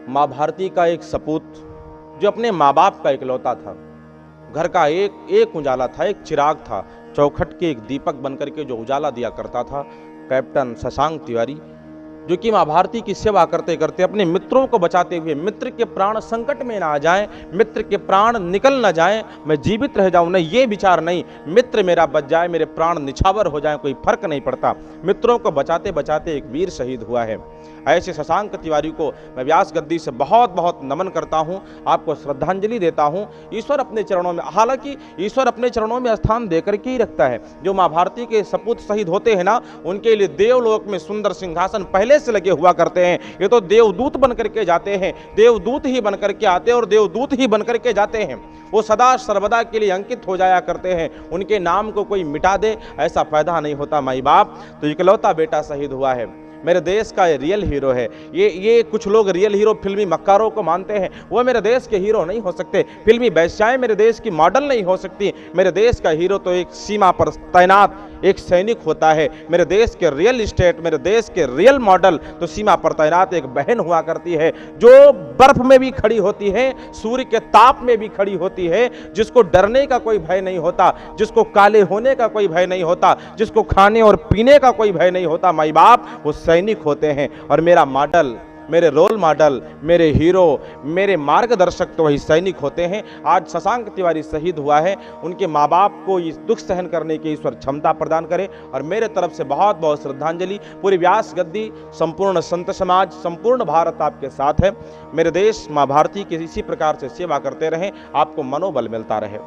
माँ भारती का एक सपूत जो अपने माँ बाप का इकलौता था, घर का एक उजाला था, एक चिराग था, चौखट के एक दीपक बनकर के जो उजाला दिया करता था, कैप्टन शशांक तिवारी, जो कि माँ भारती की सेवा करते करते अपने मित्रों को बचाते हुए, मित्र के प्राण संकट में ना आ जाएं, मित्र के प्राण निकल ना जाएं, मैं जीवित रह जाऊं, नहीं ये विचार नहीं, मित्र मेरा बच जाए, मेरे प्राण निछावर हो जाएं, कोई फर्क नहीं पड़ता। मित्रों को बचाते बचाते एक वीर शहीद हुआ है। ऐसे शशांक तिवारी को मैं व्यास गद्दी से बहुत बहुत नमन करता हूं, आपको श्रद्धांजलि देता हूं। ईश्वर अपने चरणों में, हालांकि ईश्वर अपने चरणों में स्थान देकर के ही रखता है। जो माँ भारती के सपूत शहीद होते हैं ना, उनके लिए देवलोक में सुंदर सिंहासन पहले से लगे हुआ करते हैं। ये तो देवदूत बन करके जाते हैं, देवदूत ही बन करके आते हैं और देवदूत ही बन करके जाते हैं। वो सदा सर्वदा के लिए अंकित हो जाया करते हैं। उनके नाम को कोई मिटा दे ऐसा फायदा नहीं होता। माई बाप तो इकलौता बेटा शहीद हुआ है, मेरे देश का रियल हीरो है। ये कुछ लोग रियल हीरो फिल्मी मक्कारों को मानते हैं, वो मेरे देश के हीरो नहीं हो सकते। फिल्मी वैश्याएं मेरे देश की मॉडल नहीं हो सकती। मेरे देश का हीरो तो एक सीमा पर तैनात एक सैनिक होता है। मेरे देश के रियल स्टेट, मेरे देश के रियल मॉडल तो सीमा पर तैनात एक बहन हुआ करती है, जो बर्फ में भी खड़ी होती है, सूर्य के ताप में भी खड़ी होती है, जिसको डरने का कोई भय नहीं होता, जिसको काले होने का कोई भय नहीं होता, जिसको खाने और पीने का कोई भय नहीं होता। माई बाप वो सैनिक होते हैं। और मेरा मॉडल, मेरे रोल मॉडल, मेरे हीरो, मेरे मार्गदर्शक तो वही सैनिक होते हैं। आज शशांक तिवारी शहीद हुआ है, उनके माँ बाप को इस दुख सहन करने की ईश्वर क्षमता प्रदान करे। और मेरे तरफ से बहुत बहुत श्रद्धांजलि। पूरी व्यास गद्दी, संपूर्ण संत समाज, संपूर्ण भारत आपके साथ है। मेरे देश माँ भारती की इसी प्रकार से सेवा करते रहें, आपको मनोबल मिलता रहे।